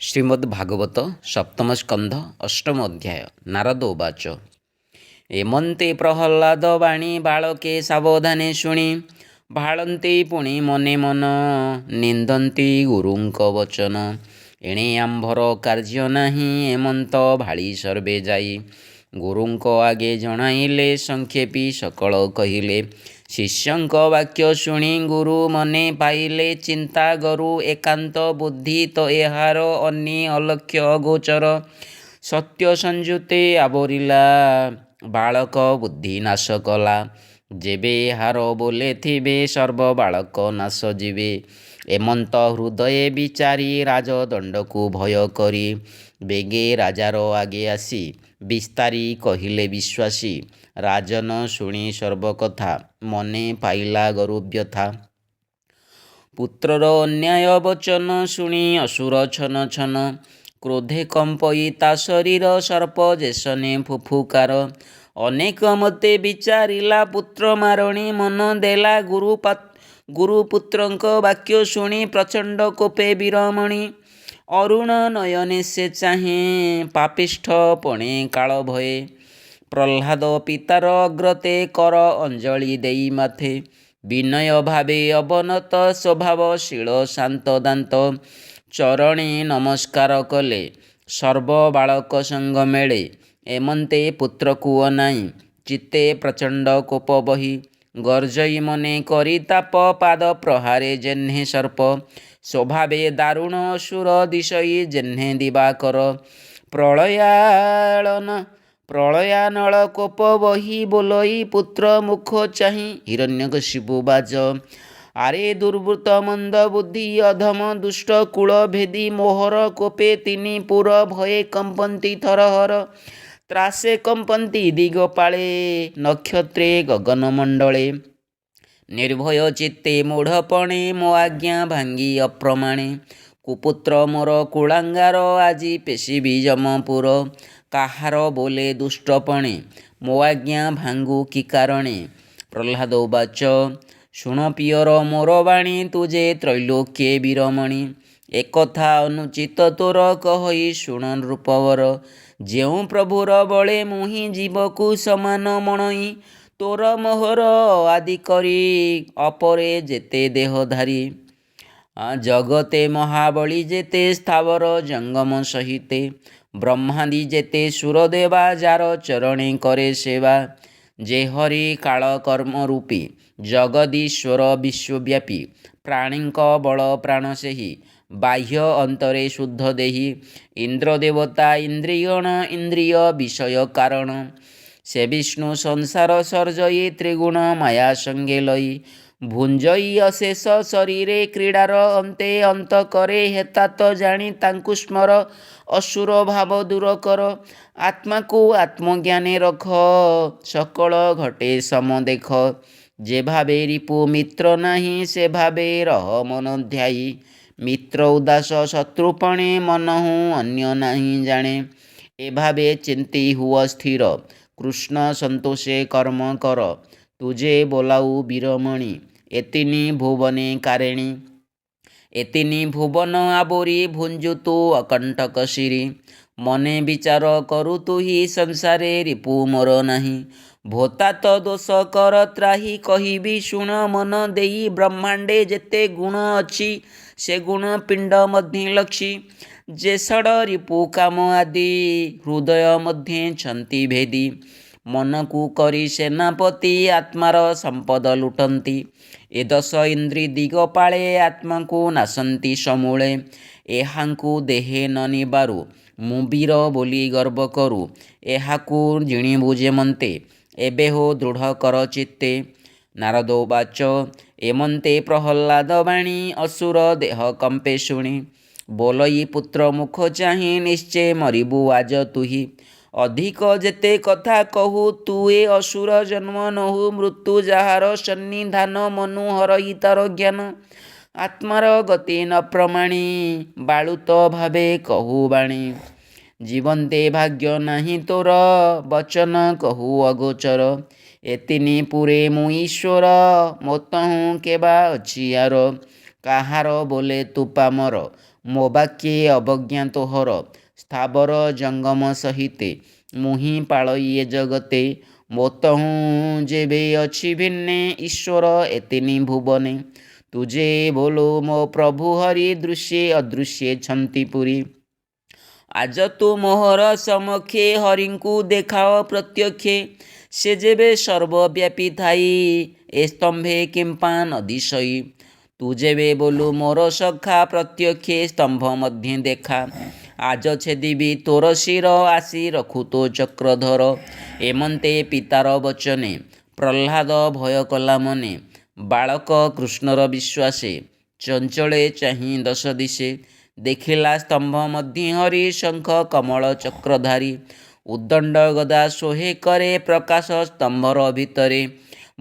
ଶ୍ରୀମଦ୍ ଭାଗବତ ସପ୍ତମ ସ୍କନ୍ଧ ଅଷ୍ଟମ ଅଧ୍ୟାୟ। ନାରଦ ଉବାଚ ଏମନ୍ତେ ପ୍ରହଲ୍ଲାଦ ବାଣୀ ବାଳକେ ସାବଧାନେ ଶୁଣି ଭାଳନ୍ତି ପୁଣି ମନେ ମନ ନିନ୍ଦନ୍ତି ଗୁରୁଙ୍କ ବଚନ। ଏଣେ ଆମ୍ଭର କାର୍ଯ୍ୟ ନାହିଁ ଏମନ୍ତ ଭାଳି ସର୍ବେ ଯାଇ ଗୁରୁଙ୍କ ଆଗେ ଜଣାଇଲେ ସଂକ୍ଷେପୀ ସକଳ କହିଲେ। ଶିଷ୍ୟଙ୍କ ବାକ୍ୟ ଶୁଣି ଗୁରୁ ମନେ ପାଇଲେ ଚିନ୍ତା ଗରୁ ଏକାନ୍ତ ବୁଦ୍ଧି ତ ଏହାର ଅନ୍ୟେ ଅଲକ୍ଷ୍ୟ ଗୋଚର। ସତ୍ୟ ସଂଯୁତେ ଆବରିଲା ବାଳକ ବୁଦ୍ଧି ନାଶ କଲା। ଯେବେ ଏହାର ବୋଲେ ଥିବେ ସର୍ବ ବାଳକ ନାଶ ଯିବେ। ଏମନ୍ତ ହୃଦୟେ ବିଚାରି ରାଜଦଣ୍ଡକୁ ଭୟ କରି ବେଗେ ରାଜାର ଆଗେ ଆସି ବିସ୍ତାରି କହିଲେ ବିଶ୍ୱାସୀ। ରାଜନ ଶୁଣି ସର୍ବକଥା ମନେ ପାଇଲା ଗରୁ ବ୍ୟଥା। ପୁତ୍ରର ଅନ୍ୟାୟ ବଚନ ଶୁଣି ଅସୁର ଛନ ଛନ କ୍ରୋଧେ କମ୍ପଇ ତା ଶରୀର ସର୍ପ ଯେସନେ ଫୁଫୁକାର। ଅନେକ ମତେ ବିଚାରିଲା ପୁତ୍ର ମାରଣୀ ମନ ଦେଲା ଗୁରୁପୁତ୍ରଙ୍କ ବାକ୍ୟ ଶୁଣି ପ୍ରଚଣ୍ଡ କୋପେ ବୀରମଣି। ଅରୁଣ ନୟନେ ସେ ଚାହେଁ ପାପିଷ୍ଠ ପଣେ କାଳ ଭୟେ। ପ୍ରହ୍ଲାଦ ପିତାର ଅଗ୍ରତେ କର ଅଞ୍ଜଳି ଦେଇ ମାଥେ। ବିନୟ ଭାବେ ଅବନତ ସ୍ୱଭାବଶୀଳ ଶାନ୍ତ ଦାନ୍ତ। ଚରଣେ ନମସ୍କାର କଲେ ସର୍ବ ବାଳକ ସଙ୍ଗ ମେଳେ। ଏମନ୍ତେ ପୁତ୍ରକୁ ଅନାଇ ଚିତ୍ତେ ପ୍ରଚଣ୍ଡ କୋପ ବହି। ଗର୍ଜଇ ମନେ କରି ତାପ ପାଦ ପ୍ରହାରେ ଯେହ୍ନେ ସର୍ପ। ସ୍ୱଭାବେ ଦାରୁଣ ଅସୁର ଦିଶଇ ଯେହ୍ନେ ଦିବାକର। ପ୍ରଳୟାନଳ କୋପ ବହି ବୋଲଇ ପୁତ୍ର ମୁଖ ଚାହିଁ ହିରଣ୍ୟକଶିପୁ ବାଚ। ଆରେ ଦୁର୍ବୃତ୍ତ ମନ୍ଦ ବୁଦ୍ଧି ଅଧମ ଦୁଷ୍ଟ କୁଳ ଭେଦି ମୋହର କୋପେ ତିନି ପୁର ଭୟେ କମ୍ପନ୍ତି ଥରହର। ତ୍ରାସେ କମ୍ପନ୍ତି ଦିଗପାଳେ ନକ୍ଷତ୍ରେ ଗଗନ ମଣ୍ଡଳେ। ନିର୍ଭୟ ଚିତ୍ତେ ମୂଢ଼ପଣେ ମୋ ଆଜ୍ଞା ଭାଙ୍ଗି ଅପ୍ରମାଣେ। କୁପୁତ୍ର ମୋର କୁଳାଙ୍ଗାର ଆଜି ପେଶିବି ଯମପୁର। କାହାର ବୋଲେ ଦୁଷ୍ଟପଣେ ମୋ ଆଜ୍ଞା ଭାଙ୍ଗୁ କି କାରଣେ। ପ୍ରହ୍ଲାଦ ଉବାଚ ଶୁଣ ପିୟର ମୋର ବାଣୀ ତୁଜେ ତ୍ରୈଲୋକ୍ये ବୀରମଣି। ଏକଥା ଅନୁଚିତ ତୋର କହଇ ଶୁଣ ନୃପବର। ଯେଉଁ ପ୍ରଭୁର ବଳେ ମୁହିଁ ଜୀବକୁ ସମାନ ମଣଇ। ତୋର ମୋହର ଆଦି କରି ଅପରେ ଯେତେ ଦେହଧାରୀ। ଜଗତେ ମହାବଳୀ ଯେତେ ସ୍ଥାବର ଜଙ୍ଗମ ସହିତେ। ବ୍ରହ୍ମାଦି ଯେତେ ସୁରଦେବା ଯାର ଚରଣେ କରେ ସେବା। ଯେ ହରି କାଳ କର୍ମ ରୂପୀ ଜଗଦୀଶ୍ୱର ବିଶ୍ୱବ୍ୟାପୀ। ପ୍ରାଣୀଙ୍କ ବଳ ପ୍ରାଣ ସେହି ବାହ୍ୟ ଅନ୍ତରେ ଶୁଦ୍ଧ ଦେହି। ଇନ୍ଦ୍ର ଦେବତା ଇନ୍ଦ୍ରିୟଣ ଇନ୍ଦ୍ରିୟ ବିଷୟ କାରଣ। ସେ ବିଷ୍ଣୁ ସଂସାର ସର୍ଜଇ ତ୍ରିଗୁଣ ମାୟା ସଙ୍ଗେ ଲଇ। ଭୁଞ୍ଜଇ ଅଶେଷ ଶରୀରେ କ୍ରୀଡ଼ାର ଅନ୍ତେ ଅନ୍ତ କରେ। ହେତାତ ଜାଣି ତାଙ୍କୁ ସ୍ମର ଅସୁର ଭାବ ଦୂର କର। ଆତ୍ମାକୁ ଆତ୍ମଜ୍ଞାନେ ରଖ ସକଳ ଘଟେ ସମ ଦେଖ। ଯେ ଭାବେ ରିପୁ ମିତ୍ର ନାହିଁ ସେ ଭାବେ ରହ ମନ ଧ୍ୟାଇ। ମିତ୍ର ଉଦାସ ଶତ୍ରୁପଣେ ମନହୁଁ ଅନ୍ୟ ନାହିଁ ଜାଣେ। ଏ ଭାବେ ଚିନ୍ତି ହୁଅ ସ୍ଥିର କୃଷ୍ଣ ସନ୍ତୋଷେ କର୍ମ କର। ତୁଜେ ବୋଲାଉ ବୀରମଣି ଏତିନି ଭୁବନେ କାରେଣୀ। ଏତିନି ଭୁବନ ଆବୋରି ଭୁଞ୍ଜୁ ତୁ ଅକଣ୍ଟକ ଶିରି। ମନେ ବିଚାର କରୁ ତୁହି ସଂସାରେ ରିପୁ ମୋର ନାହିଁ। ଭୋତାତ ଦୋଷ କର ତ୍ରାହି କହିବି ଶୁଣ ମନ ଦେଇ। ବ୍ରହ୍ମାଣ୍ଡେ ଯେତେ ଗୁଣ ଅଛି ସେ ଗୁଣ ପିଣ୍ଡ ମଧ୍ୟ ଲକ୍ଷୀ। ଯେ ଷଡ଼ ରିପୁ କାମ ଆଦି ହୃଦୟ ମଧ୍ୟ ଛନ୍ତି ଭେଦି। ମନକୁ କରି ସେନାପତି ଆତ୍ମାର ସମ୍ପଦ ଲୁଟନ୍ତି। ଏ ଦଶ ଇନ୍ଦ୍ରି ଦିଗପାଳେ ଆତ୍ମାକୁ ନାଶନ୍ତି ସମୂଳେ। ଏହାଙ୍କୁ ଦେହେ ନ ନିବାରୁ ମୁଁ ବୀର ବୋଲି ଗର୍ବ କରୁ। ଏହାକୁ ଜିଣିବୁ ଯେମନ୍ତେ ଏବେ ହୋ ଦୃଢ଼ କର ଚିତ୍ତେ। ନାରଦ ଉବାଚ ଏମନ୍ତେ ପ୍ରହଲ୍ଲାଦ ବାଣୀ ଅସୁର ଦେହ କମ୍ପେ ଶୁଣି। ବୋଲଇ ପୁତ୍ର ମୁଖ ଚାହିଁ ନିଶ୍ଚେ ମରିବୁ ଆଜ ତୁହି। ଅଧିକ ଯେତେ କଥା କହୁ ତୁ ଏ ଅସୁର ଜନ୍ମ ନହୁ। ମୃତ୍ୟୁ ଯାହାର ସନ୍ନିଧାନ ମନୁ ହରଇ ତାର ଜ୍ଞାନ। ଆତ୍ମାର ଗତି ନ ପ୍ରମାଣୀ ବାଳୁତ ଭାବେ କହୁ ବାଣୀ। ଜୀବନ୍ତେ ଭାଗ୍ୟ ନାହିଁ ତୋର ବଚନ କହୁ ଅଗୋଚର। ଏତିନି ପୁରେ ମୁଁ ଈଶ୍ୱର ମୋତହୁଁ କେବା ଅଛି ଆର। କାହାର ବୋଲେ ତୁ ପାମର ମୋ ବାକ୍ये ଅବଜ୍ଞା ତୋହର ସ୍ଥାବର ଜଙ୍ଗମ ସହିତେ ମୁହିଁ ପାଳଇଏ ଜଗତେ ମୋତହୁଁ ଯେବେ ଅଛି ଭିନ୍ନେ ଈଶ୍ୱର ଏତିନି ଭୁବନେ ତୁଜେ ବୋଲୋ ମୋ ପ୍ରଭୁ ହରି ଦୃଶ୍ୟେ ଅଦୃଶ୍ୟେ ଛନ୍ତି ପୁରୀ ଆଜ ତୁ ମୋହର ସମକ୍ଷେ ହରିଙ୍କୁ ଦେଖାଅ ପ୍ରତ୍ୟକ୍ଷେ ସେ ଯେବେ ସର୍ବବ୍ୟାପୀ ଥାଇ ଏ ସ୍ତମ୍ଭେ କିମ୍ପା ନଦିଶଇ ତୁ ଯେବେ ବୋଲୁ ମୋର ସଖା ପ୍ରତ୍ୟକ୍ଷେ ସ୍ତମ୍ଭ ମଧ୍ୟ ଦେଖା ଆଜ ଛେଦିବି ତୋର ଶିର ଆସି ରଖୁ ତୋ ଚକ୍ରଧର ଏମନ୍ତେ ପିତାର ବଚନେ ପ୍ରହ୍ଲାଦ ଭୟ କଲା ମନେ ବାଳକ କୃଷ୍ଣର ବିଶ୍ୱାସେ ଚଞ୍ଚଳେ ଚାହିଁ ଦଶ ଦିଶେ ଦେଖିଲା ସ୍ତମ୍ଭ ମଧ୍ୟ ହରି ଶଙ୍ଖ କମଳ ଚକ୍ରଧାରୀ ଉଦ୍ଦଣ୍ଡ ଗଦା ଶୋହେ କରେ ପ୍ରକାଶ ସ୍ତମ୍ଭର ଭିତରେ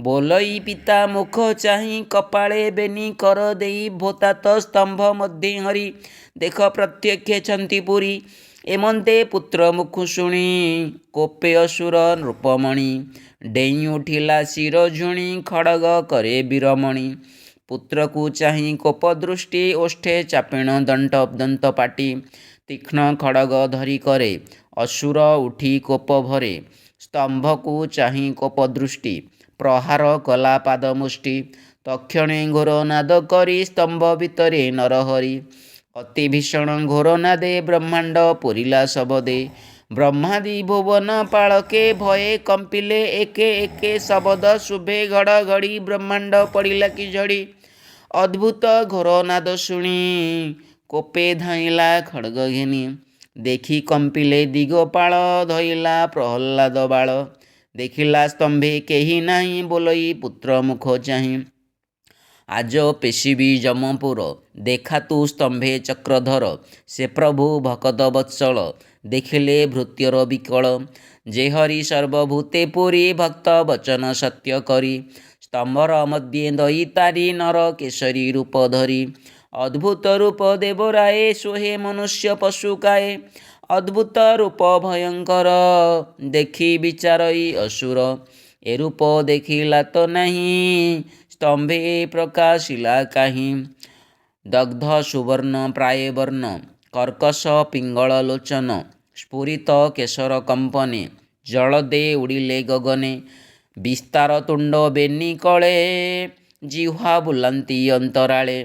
ବୋଲଇ ପିତା ମୁଖ ଚାହିଁ କପାଳେ ବେନି କର ଦେଇ ଭୋତାତ ସ୍ତମ୍ଭ ମଧ୍ୟ ହରି ଦେଖ ପ୍ରତ୍ୟକ୍ଷେ ଛନ୍ତି ପୁରୀ ଏମନ୍ତେ ପୁତ୍ର ମୁଖୁ ଶୁଣି କୋପେ ଅସୁର ନୃପମଣି ଡେଇଁ ଉଠିଲା ଶିର ଝୁଣି ଖଡ଼ଗ କରେ ବୀରମଣି ପୁତ୍ରକୁ ଚାହିଁ କୋପ ଦୃଷ୍ଟି ଓଷ୍ଠେ ଚାପିଣ ଦନ୍ତ ପାଟି ତୀକ୍ଷ୍ଣ ଖଡ଼ଗ ଧରି କରେ ଅସୁର ଉଠି କୋପ ଭରେ ସ୍ତମ୍ଭକୁ ଚାହିଁ କୋପ ଦୃଷ୍ଟି ପ୍ରହାର କଲା ପାଦମୁଷ୍ଟି ତକ୍ଷଣେ ଘୋର ନାଦ କରି ସ୍ତମ୍ଭ ଭିତରେ ନରହରି ଅତି ଭୀଷଣ ଘୋର ନାଦେ ବ୍ରହ୍ମାଣ୍ଡ ପୁରିଲା ଶବଦେ ବ୍ରହ୍ମାଦି ଭୁବନ ପାଳକେ ଭୟେ କମ୍ପିଲେ ଏକେ ଏକେ ଶବଦ ଶୁଭେ ଘଡ଼ଘଡ଼ି ବ୍ରହ୍ମାଣ୍ଡ ପଡ଼ିଲା କି ଝଡ଼ି ଅଦ୍ଭୁତ ଘୋର ନାଦ ଶୁଣି କୋପେ ଧାଇଁଲା ଖଡ଼ଗ ଘେନି ଦେଖି କମ୍ପିଲେ ଦିଗପାଳ ଧଇଲା ପ୍ରହ୍ଲାଦ ବାଳ ଦେଖିଲା ସ୍ତମ୍ଭେ କେହି ନାହିଁ ବୋଲଇ ପୁତ୍ର ମୁଖ ଚାହିଁ ଆଜ ପେଶିବି ଯମପୁର ଦେଖା ତୁ ସ୍ତମ୍ଭେ ଚକ୍ରଧର ସେ ପ୍ରଭୁ ଭକତ ବତ୍ସଳ ଦେଖିଲେ ଭୃତ୍ୟର ବିକଳ ଯେ ହରି ସର୍ବଭୂତେ ପୁରୀ ଭକ୍ତ ବଚନ ସତ୍ୟ କରି ସ୍ତମ୍ଭର ମଧ୍ୟେ ଦଇ ତାରି ନର କେଶରୀ ରୂପ ଧରି ଅଦ୍ଭୁତ ରୂପ ଦେବରାଏ ଶୋହେ ମନୁଷ୍ୟ ପଶୁକାଏ ଅଦ୍ଭୁତ ରୂପ ଭୟଙ୍କର ଦେଖି ବିଚାରଇ ଅସୁର ଏ ରୂପ ଦେଖିଲା ତ ନାହିଁ ସ୍ତମ୍ଭେ ପ୍ରକାଶିଲା କାହିଁ ଦଗ୍ଧ ସୁବର୍ଣ୍ଣ ପ୍ରାୟ ବର୍ଣ୍ଣ କର୍କଶ ପିଙ୍ଗଳ ଲୋଚନ ସ୍ଫୁରିତ କେଶର କମ୍ପନେ ଜଳ ଦେ ଉଡ଼ିଲେ ଗଗନେ ବିସ୍ତାର ତୁଣ୍ଡ ବେନି କଳେ ଜିହ୍ୱା ବୁଲାନ୍ତି ଅନ୍ତରାଳେ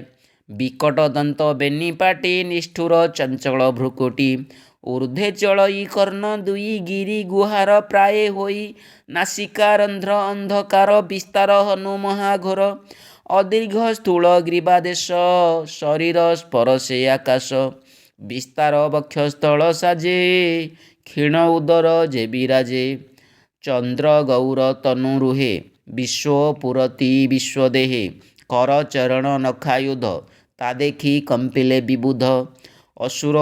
ବିକଟ ଦନ୍ତ ବେନି ପାଟି ନିଷ୍ଠୁର ଚଞ୍ଚଳ ଭ୍ରୁକୁଟି ଊର୍ଦ୍ଧ୍ୱେ ଚଳଇ କର୍ଣ୍ଣ ଦୁଇ ଗିରି ଗୁହାର ପ୍ରାୟ ହୋଇ ନାସିକା ରନ୍ଧ୍ର ଅନ୍ଧକାର ବିସ୍ତାର ହନୁ ମହାଘୋର ଅଦୀର୍ଘ ସ୍ଥୂଳ ଗ୍ରୀବାଦେଶ ଶରୀର ସ୍ପରଶେ ଆକାଶ ବିସ୍ତାର ବକ୍ଷସ୍ଥଳ ସାଜେ କ୍ଷୀଣ ଉଦର ଯେ ବିରାଜେ ଚନ୍ଦ୍ର ଗୌର ତନୁ ରୁହେ ବିଶ୍ୱ ପୁରତି ବିଶ୍ୱଦେହେ କର ଚରଣ ନଖାୟୁଧ ତା ଦେଖି କମ୍ପିଲେ ବିବୁଧ ଅସୁର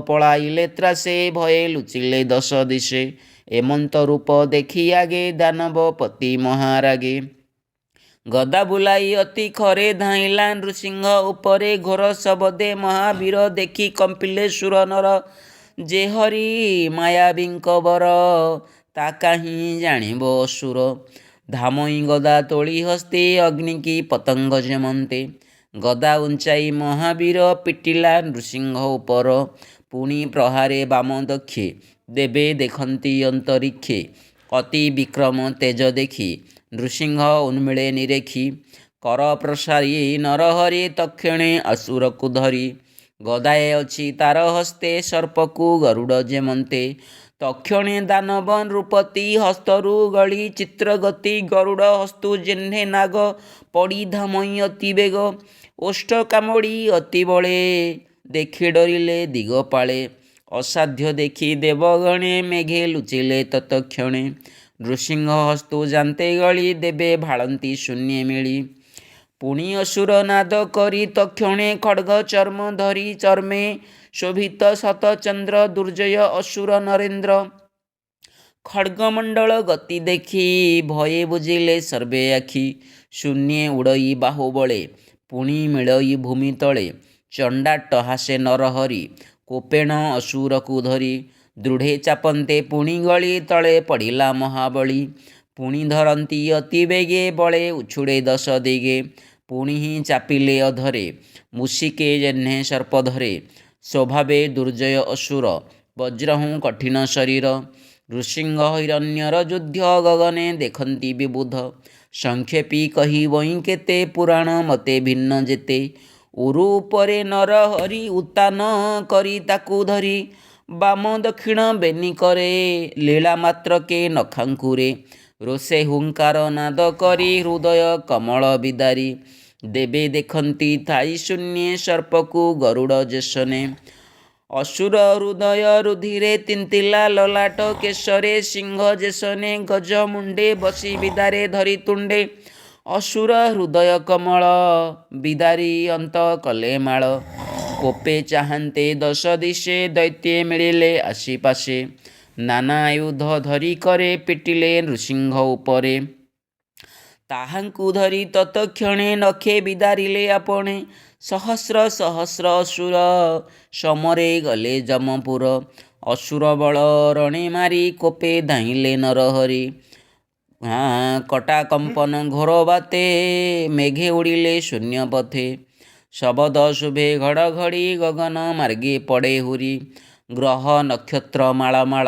ପଳାଇଲେ ତ୍ରାସେ ଭୟେ ଲୁଚିଲେ ଦଶ ଦିଶେ ଏମନ୍ତ ରୂପ ଦେଖି ଆଗେ ଦାନବ ପତି ମହାରାଗେ ଗଦା ବୁଲାଇ ଅତି ଖରେ ଧାଇଁଲା ନୃସିଂହ ଉପରେ ଘୋର ଶବଦେ ମହାବୀର ଦେଖି କମ୍ପିଲେ ସୁର ନର ଯେ ହରି ମାୟାବୀଙ୍କ ବର ତା କାହିଁ ଜାଣିବ ଅସୁର ଧାମଇ ଗଦା ତୋଳି ହସ୍ତେ ଅଗ୍ନିକି ପତଙ୍ଗ ଯେମନ୍ତେ ଗଦା ଉଞ୍ଚାଇ ମହାବୀର ପିଟିଲା ନୃସିଂହ ଉପର ପୁଣି ପ୍ରହାରେ ବାମ ଦକ୍ଷେ ଦେବେ ଦେଖନ୍ତି ଅନ୍ତରିକ୍ଷେ ଅତି ବିକ୍ରମ ତେଜ ଦେଖି ନୃସିଂହ ଉନ୍ମିଳେ ନିରେଖି କର ପ୍ରସାରୀ ନରହରି ତକ୍ଷଣେ ଅସୁରକୁ ଧରି ଗଦାଏ ଅଛି ତାର ହସ୍ତେ ସର୍ପକୁ ଗରୁଡ଼ ଯେମନ୍ତେ ତକ୍ଷଣେ ଦାନବ ନୃପତି ହସ୍ତରୁ ଗଳି ଚିତ୍ରଗତି ଗରୁଡ଼ ହସ୍ତୁ ଯେହ୍ନେ ନାଗ ପଡ଼ି ଧାମଇ ଅତି ବେଗ ଓଷ୍ଠ କାମୁଡ଼ି ଅତି ବଳେ ଦେଖି ଡରିଲେ ଦିଗପାଳେ ଅସାଧ୍ୟ ଦେଖି ଦେବଗଣେ ମେଘେ ଲୁଚିଲେ ତତକ୍ଷଣେ ନୃସିଂହ ହସ୍ତୁ ଜାନ୍ତେ ଗଳି ଦେବେ ଭାଳନ୍ତି ଶୂନ୍ୟେ ମିଳି ପୁଣି ଅସୁର ନାଦ କରି ତକ୍ଷଣେ ଖଡ଼୍ଗ ଚର୍ମ ଧରି ଚର୍ମେ ଶୋଭିତ ଶତଚନ୍ଦ୍ର ଦୁର୍ଜୟ ଅସୁର ନରେନ୍ଦ୍ର ଖଡ଼୍ଗମଣ୍ଡଳ ଗତି ଦେଖି ଭୟେ ବୁଝିଲେ ସର୍ବେ ଆଖି ଶୂନ୍ୟେ ଉଡ଼ଇ ବାହୁବଳେ ପୁଣି ମିଳଇ ଭୂମି ତଳେ ଚଣ୍ଡାଟ ହାସେ ନରହରି କୋପେଣ ଅସୁରକୁ ଧରି ଦୃଢ଼େ ଚାପନ୍ତେ ପୁଣି ଗଳି ତଳେ ପଡ଼ିଲା ମହାବଳୀ ପୁଣି ଧରନ୍ତି ଅତି ବେଗେ ବଳେ ଉଛୁଡ଼େ ଦଶ ଦିଗେ ପୁଣି ହିଁ ଚାପିଲେ ଅଧରେ। ମୂଷିକେ ଜହ୍ନେ ସର୍ପ ଧରେ। ସ୍ୱଭାବେ ଦୁର୍ଜୟ ଅସୁର। ବଜ୍ରହୁଁ କଠିନ ଶରୀର। ନୃସିଂହ ହିରଣ୍ୟର ଯୁଦ୍ଧ ଗଗନେ ଦେଖନ୍ତି ବିବୁଧ। ସଂକ୍ଷେପୀ କହିବଇଁ କେତେ ପୁରାଣ ମତେ ଭିନ୍ନ ଯେତେ। ଉରୁ ଉପରେ ନର ହରି ଉତ୍ତାନ କରି ତାକୁ ଧରି। ବାମ ଦକ୍ଷିଣ ବେନି କରେ ଲୀଳା ମାତ୍ରକେ ନଖାଙ୍କୁରେ। ରୋଷେ ହୁଙ୍କାର ନାଦ କରି ହୃଦୟ କମଳ ବିଦାରି। ଦେବେ ଦେଖନ୍ତି ଥାଇ ଶୂନ୍ୟେ ସର୍ପକୁ ଗରୁଡ଼ ଯେସନେ। ଅସୁର ହୃଦୟ ରୁଧିରେ ତିନ୍ତିଲା ଲଲାଟ କେଶରେ। ସିଂହ ଯେସନେ ଗଜ ମୁଣ୍ଡେ ବସି ବିଦାରେ ଧରି ତୁଣ୍ଡେ। ଅସୁର ହୃଦୟ କମଳ ବିଦାରି ଅନ୍ତ କଲେ ମାଳ। କୋପେ ଚାହାନ୍ତେ ଦଶ ଦିଶେ ଦୈତ୍ୟେ ମିଳିଲେ ଆସି ପାଶେ। ନାନା ଆୟୁଧ ଧରି କରେ ପିଟିଲେ ନୃସିଂହ ଉପରେ। ତାହାଙ୍କୁ ଧରି ତତକ୍ଷଣେ ନଖେ ବିଦାରିଲେ ଆପଣେ। ସହସ୍ର ସହସ୍ର ଅସୁର ସମରେ ଗଲେ ଯମପୁର। ଅସୁର ବଳ ରଣେ ମାରି କୋପେ ଧାଇଁଲେ ନରହରି। କଟା କମ୍ପନ ଘୋର ବାତେ ମେଘେ ଉଡ଼ିଲେ ଶୂନ୍ୟ ପଥେ। ଶବଦ ଶୁଭେ ଘଡ଼ଘଡ଼ି ଗଗନ ମାର୍ଗେ ପଡ଼େ ହୁରି। ଗ୍ରହ ନକ୍ଷତ୍ର ମାଳ ମାଳ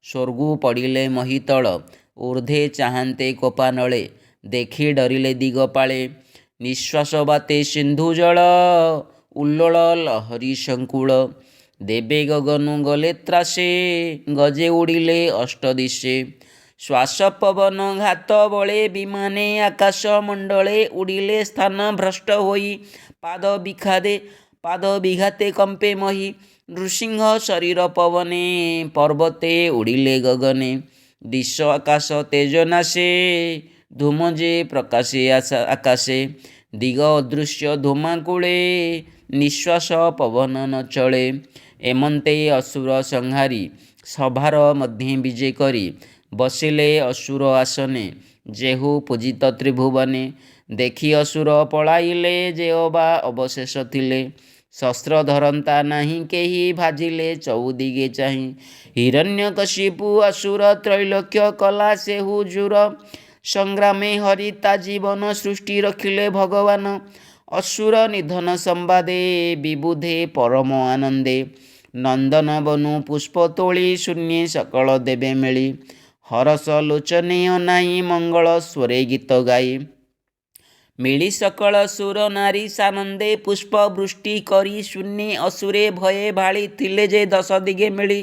ସ୍ୱର୍ଗୁ ପଡ଼ିଲେ ମହିତଳ। ଊର୍ଦ୍ଧ୍ୱେ ଚାହାନ୍ତେ କୋପାନଳେ ଦେଖି ଡରିଲେ ଦିଗପାଳେ। ନିଶ୍ୱାସ ବାତେ ସିନ୍ଧୁ ଜଳ ଉଲ୍ଲୋଳ ଲହରୀ ସଙ୍କୁଳ। ଦେବେ ଗଗନୁ ଗଲେ ତ୍ରାସେ ଗଜେ ଉଡ଼ିଲେ ଅଷ୍ଟଦିଶେ। ଶ୍ୱାସ ପବନ ଘାତ ବଳେ ବିମାନେ ଆକାଶ ମଣ୍ଡଳେ। ଉଡ଼ିଲେ ସ୍ଥାନ ଭ୍ରଷ୍ଟ ହୋଇ ପାଦ ବିଘାତେ କମ୍ପେ ମହି। ନୃସିଂହ ଶରୀର ପବନେ ପର୍ବତେ ଉଡ଼ିଲେ ଗଗନେ। ଦିଶ ଆକାଶ ତେଜ ନାଶେ ଧୂମ ଯେ ପ୍ରକାଶେ ଆକାଶେ। ଦିଗ ଅଦୃଶ୍ୟ ଧୂମାକୁଳେ ନିଶ୍ୱାସ ପବନ ନ ଚଳେ। ଏମନ୍ତେ ଅସୁର ସଂହାରି ସଭାର ମଧ୍ୟେ ବିଜେ କରି। ବସିଲେ ଅସୁର ଆସନେ ଯେହୁ ପୂଜିତ ତ୍ରିଭୁବନେ। ଦେଖି ଅସୁର ପଳାଇଲେ ଯେ ଅବା ଅବଶେଷ ଥିଲେ। ଶସ୍ତ୍ର ଧରନ୍ତା ନାହିଁ କେହି ଭାଜିଲେ ଚଉଦିଗେ ଚାହିଁ। ହିରଣ୍ୟକଶିପୁ ଅସୁର ତ୍ରୈଲୋକ୍ୟ କଲା ସେହୁ ଜୁର। ସଂଗ୍ରାମେ ହରି ତା ଜୀବନ ସୃଷ୍ଟି ରଖିଲେ ଭଗବାନ। ଅସୁର ନିଧନ ସମ୍ବାଦେ ବିବୁଧେ ପରମ ଆନନ୍ଦେ। ନନ୍ଦନ ବନୁ ପୁଷ୍ପ ତୋଳି ଶୂନ୍ୟେ ସକଳ ଦେବେ ମିଳି। ହରସ ଲୋଚନେ ଅନାଇ ମଙ୍ଗଳ ସ୍ୱରେ ଗୀତ ଗାଇ। ମିଳି ସକଳ ସୁର ନାରୀ ସାନନ୍ଦେ ପୁଷ୍ପ ବୃଷ୍ଟି କରି। ଶୂନ୍ୟେ ଅସୁରେ ଭୟେ ଭାଳି ଥିଲେ ଯେ ଦଶ ଦିଗେ ମିଳି।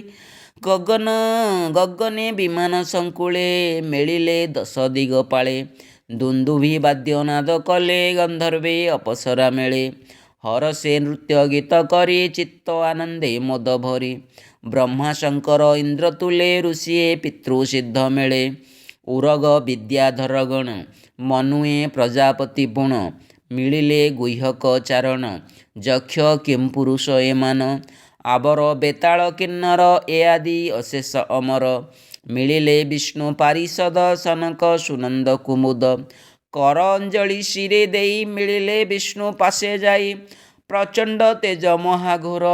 ଗଗନେ ବିମାନ ସଙ୍କୁଳେ ମିଳିଲେ ଦଶ ଦିଗ ପାଳେ। ଦୁନ୍ଦୁଭି ବାଦ୍ୟ ନାଦ କଲେ ଗନ୍ଧର୍ବେ ଅପସରା ମେଳେ। ହରସେ ନୃତ୍ୟ ଗୀତ କରି ଚିତ୍ତ ଆନନ୍ଦେ ମଦ ଭରି। ବ୍ରହ୍ମା ଶଙ୍କର ଇନ୍ଦ୍ର ତୁଲେ ଋଷିଏ ପିତୃ ସିଦ୍ଧ ମେଳେ। ଉରଗ ବିଦ୍ୟାଧର ଗଣ ମନୁଏ ପ୍ରଜାପତି ପୁଣ। ମିଳିଲେ ଗୁହ୍ୟକ ଚାରଣ ଯକ୍ଷ କିମ୍ପୁରୁଷ ଏମାନ। ଆବର ବେତାଳ କିନ୍ନର ଏ ଆଦି ଅଶେଷ ଅମର। ମିଳିଲେ ବିଷ୍ଣୁ ପାରିଷଦ ସନକ ସୁନନ୍ଦ କୁମୁଦ। କର ଅଞ୍ଜଳି ଶିରେ ଦେଇ ମିଳିଲେ ବିଷ୍ଣୁ ପାଶେ ଯାଇ। ପ୍ରଚଣ୍ଡ ତେଜ ମହାଘୋର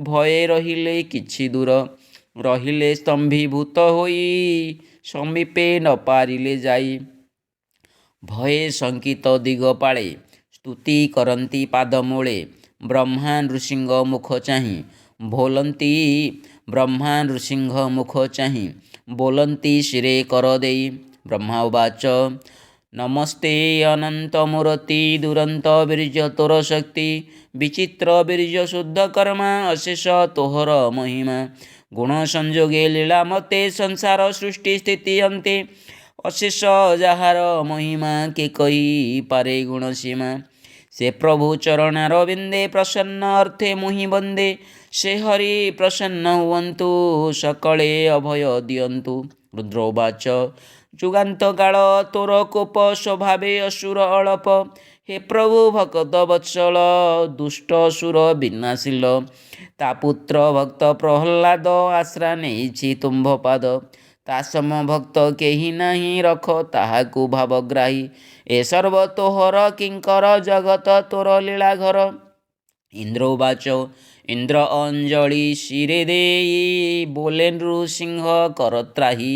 ଭୟେ ରହିଲେ କିଛି ଦୂର। ରହିଲେ ସ୍ତମ୍ଭୀଭୂତ ହୋଇ ସମୀପେ ନ ପାରିଲେ ଯାଇ। ଭୟେ ଶଙ୍କିତ ଦିଗପାଳେ ସ୍ତୁତି କରନ୍ତି ପାଦମୂଳେ। ବ୍ରହ୍ମା ନୃସିଂହ ମୁଖ ଚାହିଁ ବୋଲନ୍ତି ଶିରେ କର ଦେଇ। ବ୍ରହ୍ମା ଉବାଚ ନମସ୍ତେ ଅନନ୍ତ ମୂରତି ଦୁରନ୍ତ ବୀର୍ଯ୍ୟ ତୋର ଶକ୍ତି। ବିଚିତ୍ର ବୀର୍ଯ୍ୟ ଶୁଦ୍ଧ କର୍ମା ଅଶେଷ ତୋହର ମହିମା। ଗୁଣ ସଂଯୋଗେ ଲୀଳା ମତେ ସଂସାର ସୃଷ୍ଟି ସ୍ଥିତି ଅନ୍ତେ। ଅଶେଷ ଯାହାର ମହିମା କେ କହି ପାରେ ଗୁଣ ସୀମା। ସେ ପ୍ରଭୁ ଚରଣାର ବିନ୍ଦେ ପ୍ରସନ୍ନ ଅର୍ଥେ ମୁହିଁ ବନ୍ଦେ। ସେ ହରି ପ୍ରସନ୍ନ ହୁଅନ୍ତୁ ସକଳେ ଅଭୟ ଦିଅନ୍ତୁ। ରୁଦ୍ରବାଚ ଯୁଗାନ୍ତ କାଳ ତୋର କୋପ ସ୍ୱଭାବେ ଅସୁର ଅଳପ। ହେ ପ୍ରଭୁ ଭକତ ବତ୍ସଳ ଦୁଷ୍ଟ ଅସୁର ବିନାଶିଲ। ତା ପୁତ୍ର ଭକ୍ତ ପ୍ରହ୍ଲାଦ ଆଶ୍ରା ନେଇଛି ତୁମ୍ଭ ପାଦ। ତା ସମ ଭକ୍ତ କେହି ନାହିଁ ରଖ ତାହାକୁ ଭାବଗ୍ରାହୀ। ଏ ସର୍ବ ତୋହର କିଙ୍କର ଜଗତ ତୋର ଲୀଳା ଘର। ଇନ୍ଦ୍ର ଉବାଚ ଇନ୍ଦ୍ର ଅଞ୍ଜଳି ଶିରେ ଦେଇ ବୋଲେ ନୃସିଂହ କର ତ୍ରାହି।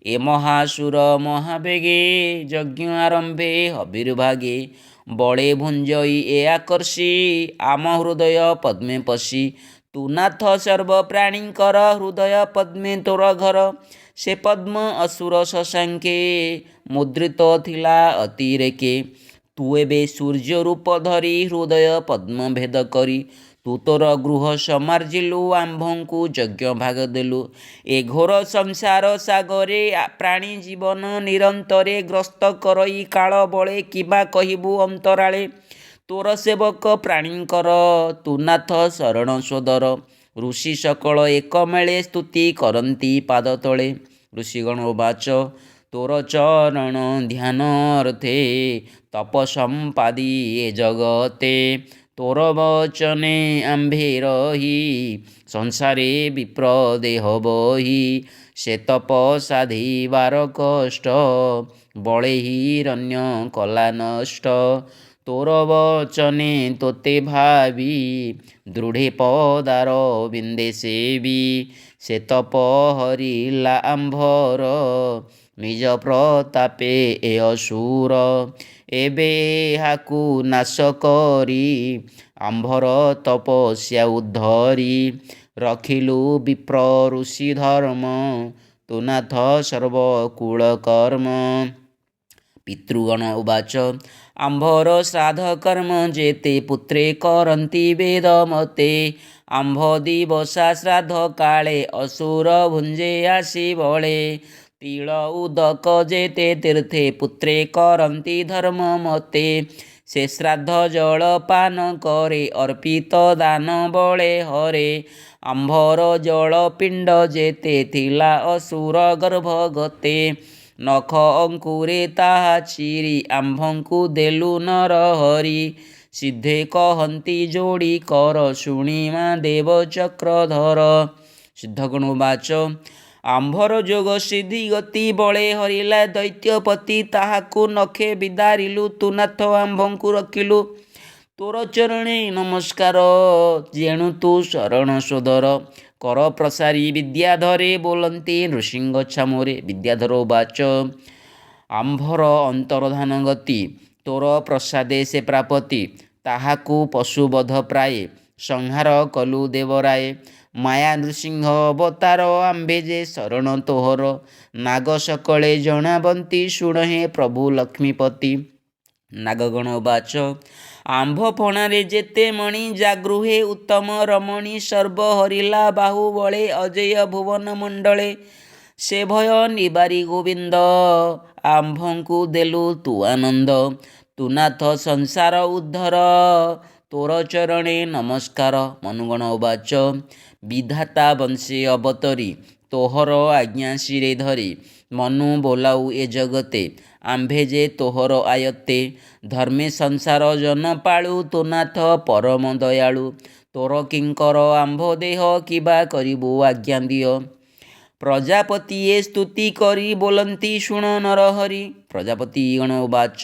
ଏ ମହାସୁର ମହାବେଗେ ଯଜ୍ଞ ଆରମ୍ଭେ ହବିର୍ଭାଗେ। ବଳେ ଭୁଞ୍ଜଇ ଏ ଆକର୍ଷି ଆମ ହୃଦୟ ପଦ୍ମେ ପଶି। ତୁ ନାଥ ସର୍ବପ୍ରାଣୀଙ୍କର ହୃଦୟ ପଦ୍ମେ ତୋର ଘର। ସେ ପଦ୍ମ ଅସୁର ଶଶାଙ୍କେ ମୁଦ୍ରିତ ଥିଲା ଅତିରେକେ। ତୁ ଏବେ ସୂର୍ଯ୍ୟ ରୂପ ଧରି ହୃଦୟ ପଦ୍ମ ଭେଦ କରି। ତୁ ତୋର ଗୃହ ସମାର୍ଜିଲୁ ଆମ୍ଭଙ୍କୁ ଯଜ୍ଞ ଭାଗ ଦେଲୁ। ଏ ଘୋର ସଂସାର ସାଗରେ ପ୍ରାଣୀ ଜୀବନ ନିରନ୍ତରେ ଗ୍ରସ୍ତ କରଇ କାଳ ବଳେ କିବା କହିବୁ ଅନ୍ତରାଳେ। ତୋର ସେବକ ପ୍ରାଣୀଙ୍କର ତୁ ନାଥ ଶରଣ ସୋଦର। ଋଷି ସକଳ ଏକମେଳେ ସ୍ତୁତି କରନ୍ତି ପାଦ ତଳେ। ଋଷିଗଣ ବାଚ ତୋର ଚରଣ ଧ୍ୟାନ ଅର୍ଥେ ତପ ସମ୍ପାଦି ଏ ଜଗତେ। ତୋର ବଚନେ ଆମ୍ଭେ ରହି ସଂସାରେ ବିପ୍ର ଦେହ ବହି। ସେ ତପ ସାଧିବାର କଷ୍ଟ ବଳେ ହିରଣ୍ୟ କଲା ନଷ୍ଟ। ତୋର ବଚନେ ତୋତେ ଭାବି ଦୃଢ଼େ ପଦାର ବିନ୍ଦେ ସେବି। ସେ ତପ ହରିଲା ଆମ୍ଭର ନିଜ ପ୍ରତାପେ ଏ ଅସୁର। ଏବେ ଏହାକୁ ନାଶ କରି ଆମ୍ଭର ତପସ୍ୟା ଉଦ୍ଧରି। ରଖିଲୁ ବିପ୍ର ଋଷି ଧର୍ମ ତୁ ନାଥ ସର୍ବକୁଳ କର୍ମ। ପିତୃଗଣ ଉବାଚ ଆମ୍ଭର ଶ୍ରାଦ୍ଧ କର୍ମ ଯେତେ ପୁତ୍ରେ କରନ୍ତି ବେଦ ମତେ। ଆମ୍ଭ ଦିବସା ଶ୍ରାଦ୍ଧ କାଳେ ଅସୁର ଭୁଞ୍ଜେ ଆସି ବଳେ। ତିଳ ଉଦକ ଯେତେ ତୀର୍ଥେ ପୁତ୍ରେ କରନ୍ତି ଧର୍ମ ମତେ। ସେ ଶ୍ରାଦ୍ଧ ଜଳ ପାନ କରେ ଅର୍ପିତ ଦାନ ବଳେ ହରେ। ଆମ୍ଭର ଜଳ ପିଣ୍ଡ ଯେତେ ଥିଲା ଅସୁର ଗର୍ଭ ଗତେ। ନଖ ଅଙ୍କୁରେ ତାହା ଚିରି ଆମ୍ଭଙ୍କୁ ଦେଲୁ ନର ହରି। ସିଦ୍ଧେ କହନ୍ତି ଯୋଡ଼ି କର ଶୁଣିମା ଦେବ ଚକ୍ରଧର। ସିଦ୍ଧଗଣ ବାଚ ଆମ୍ଭର ଯୋଗ ସିଦ୍ଧି ଗତି ବଳେ ହରିଲା ଦୈତ୍ୟପତି। ତାହାକୁ ନଖେ ବିଦାରିଲୁ ତୁ ନାଥ ଆମ୍ଭଙ୍କୁ ରଖିଲୁ। ତୋର ଚରଣେ ନମସ୍କାର ଯେଣୁ ତୁ ଶରଣ ସୋଦର। କର ପ୍ରସାରୀ ବିଦ୍ୟାଧରେ ବୋଲନ୍ତି ନୃସିଂହ ଛାମୁରେ। ବିଦ୍ୟାଧର ବାଚ ଆମ୍ଭର ଅନ୍ତର୍ଧାନ ଗତି ତୋର ପ୍ରସାଦେ ସେ ପ୍ରାପତି। ତାହାକୁ ପଶୁବଧ ପ୍ରାୟେ ସଂହାର କଲୁ ଦେବରାଏ। ମାୟା ନୃସିଂହ ଅବତାର ଆମ୍ଭେ ଯେ ଶରଣ ତୋହର। ନାଗ ସକଳେ ଜଣାବନ୍ତି ଶୁଣହେ ପ୍ରଭୁ ଲକ୍ଷ୍ମୀପତି। ନାଗଗଣ ବାଚ ଆମ୍ଭ ଫଣାରେ ଯେତେ ମଣି ଜାଗୃହେ ଉତ୍ତମ ରମଣୀ। ସର୍ବ ହରିଲା ବାହୁ ବଳେ ଅଜୟ ଭୁବନ ମଣ୍ଡଳେ। ସେ ଭୟ ନିବାରି ଗୋବିନ୍ଦ ଆମ୍ଭଙ୍କୁ ଦେଲୁ ତୁ ଆନନ୍ଦ। ତୁ ନାଥ ସଂସାର ଉଦ୍ଧର ତୋର ଚରଣେ ନମସ୍କାର। ମନୁଗଣ ବାଚ ବିଧାତା ବଂଶେ ଅବତରି ତୋହର ଆଜ୍ଞା ଶିରେ ଧରି। ମନୁ ବୋଲାଉ ଏ ଜଗତେ ଆମ୍ଭେ ଯେ ତୋହର ଆୟତ୍ତେ। ଧର୍ମେ ସଂସାର ଜନ ପାଳୁ ତୁ ନାଥ ପରମ ଦୟାଳୁ। ତୋର କିଙ୍କର ଆମ୍ଭ ଦେହ କିବା କରିବୁ ଆଜ୍ଞା ଦିଅ। ପ୍ରଜାପତି ଏ ସ୍ତୁତି କରି ବୋଲନ୍ତି ଶୁଣ ନରହରି। ପ୍ରଜାପତି ଗଣ ବାଚ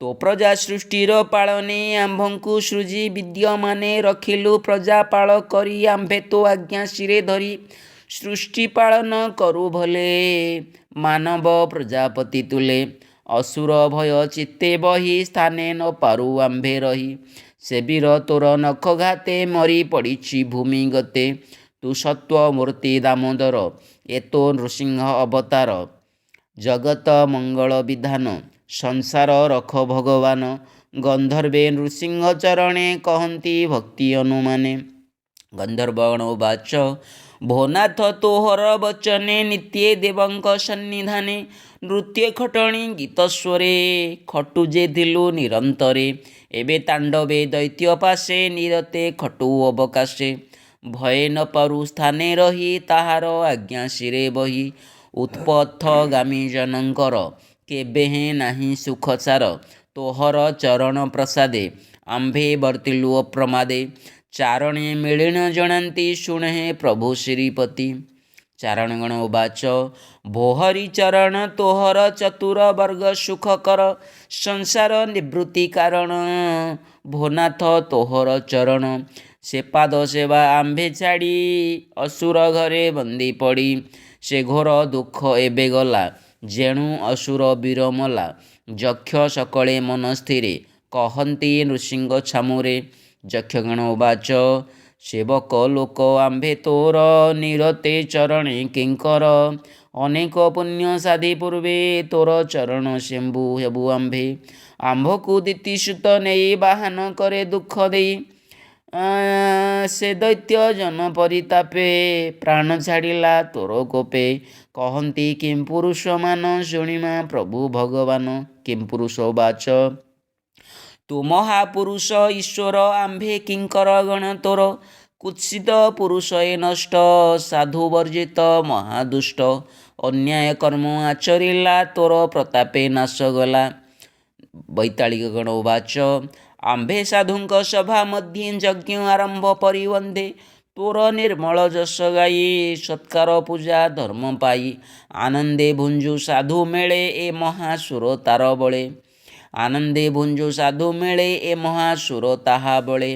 ତୋ ପ୍ରଜା ସୃଷ୍ଟିର ପାଳନେ ଆମ୍ଭଙ୍କୁ ସୃଜି ବିଦ୍ୟମାନେ। ରଖିଲୁ ପ୍ରଜାପାଳ କରି ଆମ୍ଭେ ତୋ ଆଜ୍ଞା ଶିରେ ଧରି। ସୃଷ୍ଟି ପାଳନ କରୁ ଭଲେ ମାନବ ପ୍ରଜାପତି ତୁଲେ। ଅସୁର ଭୟ ଚିତ୍ତେ ବହି ସ୍ଥାନେ ନ ପାରୁ ଆମ୍ଭେ ରହି। ସେ ବୀର ତୋର ନଖ ଘାତେ ମରି ପଡ଼ିଛି ଭୂମି ଗତେ। ତୁ ସତ୍ୱ ମୂର୍ତ୍ତି ଦାମୋଦର ଏ ତୋ ନୃସିଂହ ଅବତାର। ଜଗତ ମଙ୍ଗଳ ବିଧାନ ସଂସାର ରଖ ଭଗବାନ। ଗନ୍ଧର୍ବେ ନୃସିଂହ ଚରଣେ କହନ୍ତି ଭକ୍ତି ଅନୁମାନେ। ଗନ୍ଧର୍ବଗଣ ବାଚ ଭୋନାଥ ତୋହର ବଚନେ ନିତ୍ୟେ ଦେବଙ୍କ ସନ୍ନିଧାନେ। ନୃତ୍ୟ ଖଟଣି ଗୀତ ସ୍ୱରେ ଖଟୁ ଯେ ଥିଲୁ ନିରନ୍ତରେ। ଏବେ ତାଣ୍ଡବେ ଦୈତ୍ୟ ପାଶେ ନିରତେ ଖଟୁ ଅବକାଶେ। ଭୟ ନ ପାରୁ ସ୍ଥାନେ ରହି ତାହାର ଆଜ୍ଞା ଶିରେ ବହି। ଉତ୍ପଥଗାମୀ ଜନଙ୍କର କେବେହେଁ ନାହିଁ ସୁଖସାର। ତୋହର ଚରଣ ପ୍ରସାଦେ ଆମ୍ଭେ ବର୍ତ୍ତିଲୁ ଅପ୍ରମାଦେ। ଚାରଣେ ମିଳିଣ ଜଣାନ୍ତି ଶୁଣହେ ପ୍ରଭୁ ଶ୍ରୀପତି। ଚାରଣଗଣ ବାଚ ଭୋହରି ଚରଣ ତୋହର ଚତୁର ବର୍ଗ ସୁଖକର। ସଂସାର ନିବୃତ୍ତି କାରଣ ଭୋନାଥ ତୋହର ଚରଣ। ସେ ପାଦ ସେବା ଆମ୍ଭେ ଛାଡ଼ି ଅସୁର ଘରେ ବନ୍ଦୀ ପଡ଼ି। ସେ ଘୋର ଦୁଃଖ ଏବେ ଗଲା ଯେଣୁ ଅସୁର ବୀର ମଲା। ଯକ୍ଷ ସକଳେ ମନ ସ୍ଥିରେ କହନ୍ତି ନୃସିଂହ ଛାମୁରେ। ଯକ୍ଷଗଣ ଉବାଚ ସେବକ ଲୋକ ଆମ୍ଭେ ତୋର ନିରତେ ଚରଣେ କିଙ୍କର। ଅନେକ ପୁଣ୍ୟ ସାଧି ପୂର୍ବେ ତୋର ଚରଣ ଶମ୍ଭୁ ହେବୁ ଆମ୍ଭେ। ଆମ୍ଭକୁ ଦିତିସୁତ ନେଇ ବାହନ କରେ ଦୁଃଖ ଦେଇ। ସେ ଦୈତ୍ୟ ଜନ ପରିତାପେ ପ୍ରାଣ ଛାଡ଼ିଲା ତୋର କୋପେ। କହନ୍ତି କିଂ ପୁରୁଷ ମାନ ଶୁଣିମା ପ୍ରଭୁ ଭଗବାନ। କିଂ ପୁରୁଷ ବାଚ ତୁ ମହାପୁରୁଷ ଈଶ୍ୱର ଆମ୍ଭେ କିଙ୍କର ଗଣ ତୋର। କୁତ୍ସିତ ପୁରୁଷ ଏ ନଷ୍ଟ ସାଧୁ ବର୍ଜିତ ମହାଦୁଷ୍ଟ। ଅନ୍ୟାୟ କର୍ମ ଆଚରିଲା ତୋର ପ୍ରତାପେ ନାଶ ଗଲା। ବୈତାଳିକ ଗଣ ଉବାଚ ଆମ୍ଭେ ସାଧୁଙ୍କ ସଭା ମଧ୍ୟ ଯଜ୍ଞ ଆରମ୍ଭ ପରିବନ୍ଧେ। ତୋର ନିର୍ମଳ ଯଶ ଗାଇ ସତ୍କାର ପୂଜା ଧର୍ମ ପାଇ। ଆନନ୍ଦେ ଭୁଞ୍ଜୁ ସାଧୁ ମେଳେ ଏ ମହାସୁର ତାର ବଳେ। ଆନନ୍ଦେ ଭୁଞ୍ଜୁ ସାଧୁ ମେଳେ ଏ ମହାସୁର ତାହା ବଳେ।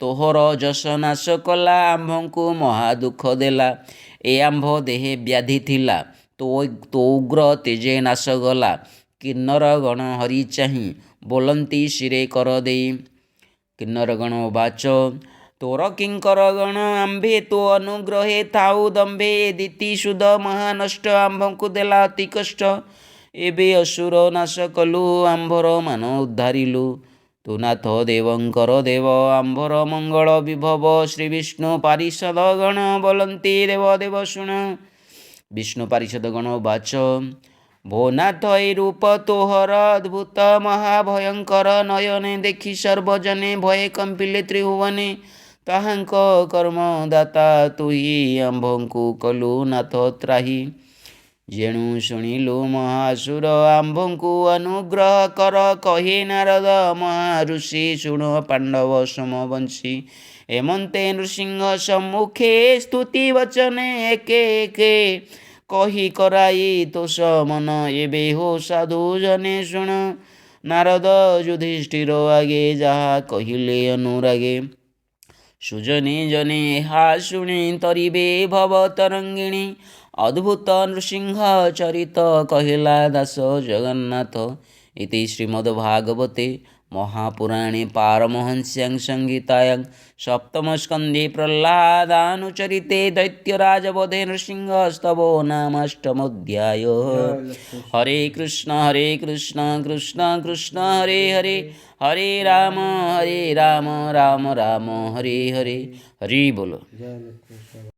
ତୋହର ଯଶ ନାଶ କଲା ଆମ୍ଭଙ୍କୁ ମହା ଦୁଃଖ ଦେଲା। ଏ ଆମ୍ଭ ଦେହେ ବ୍ୟାଧି ଥିଲା ତୋ ଉଗ୍ର ତେଜେ ନାଶ ଗଲା। କିନ୍ନର ଗଣ ହରି ଚାହିଁ ବୋଲନ୍ତି ଶିରେ କର ଦେଇ। କିନ୍ନର ଗଣ ଉବାଚ ତୋର କିଙ୍କର ଗଣ ଆମ୍ଭେ ତୋ ଅନୁଗ୍ରହେ ଥାଉ ଦମ୍ଭେ। ଦିତି ସୁଧ ମହାନଷ୍ଟ ଆମ୍ଭଙ୍କୁ ଦେଲା ଅତି କଷ୍ଟ। ଏବେ ଅସୁର ନାଶ କଲୁ ଆମ୍ଭର ମାନ ଉଦ୍ଧାରିଲୁ। ତୁ ନାଥ ଦେବଙ୍କର ଦେବ ଆମ୍ଭର ମଙ୍ଗଳ ବିଭବ। ଶ୍ରୀ ବିଷ୍ଣୁ ପାରିଷଦ ଗଣ ବୋଲନ୍ତି ଦେବ ଦେବ ଶୁଣ। ବିଷ୍ଣୁ ପାରିଷଦ ଗଣ ଉବାଚ ଭୋ ନାଥ ଏ ରୂପ ତୋହର ଅଦ୍ଭୁତ ମହାଭୟଙ୍କର। ନୟନେ ଦେଖି ସର୍ବଜନେ ଭୟେ କମ୍ପିଲେ ତ୍ରିଭୁବନେ। ତାହାଙ୍କ କର୍ମ ଦାତା ତୁହି ଆମ୍ଭଙ୍କୁ କଲୁ ନାଥ ତ୍ରାହି। ଯେଣୁ ଶୁଣିଲୁ ମହାସୁର ଆମ୍ଭଙ୍କୁ ଅନୁଗ୍ରହ କର। କହେ ନାରଦ ମହାଋଷି ଶୁଣ ପାଣ୍ଡବ ସମବଂଶୀ। ଏମନ୍ତେ ନୃସିଂହ ସମ୍ମୁଖେ ସ୍ତୁତି ବଚନେ ଏକେ ଏକେ। କହି କରାଇ ତୋଷ ମନ ଏବେ ହୋ ସାଧୁ ଜନେ ଶୁଣ। ନାରଦ ଯୁଧିଷ୍ଠିର ଆଗେ ଯାହା କହିଲେ ଅନୁରାଗେ। ସୁଜନେ ଜନେ ଏହା ଶୁଣି ତରିବେ ଭବ ତରଙ୍ଗିଣୀ। ଅଦ୍ଭୁତ ନୃସିଂହ ଚରିତ କହିଲା ଦାସ ଜଗନ୍ନାଥ। ଇତି ଶ୍ରୀମଦ୍ଭାଗବତେ ମହାପୁରାଣେ ପାରମହଂସ୍ୟାଂ ସଂହିତାୟାଂ ସପ୍ତମ ସ୍କନ୍ଧେ ପ୍ରହ୍ଲାଦାनुचरिते दैत्यराज वधे नृसिंहस्तवो नामाष्टमोऽध्याय। हरे कृष्ण कृष्ण कृष्ण हरे हरे। हरे राम राम राम हरे हरे। हरि बोलो।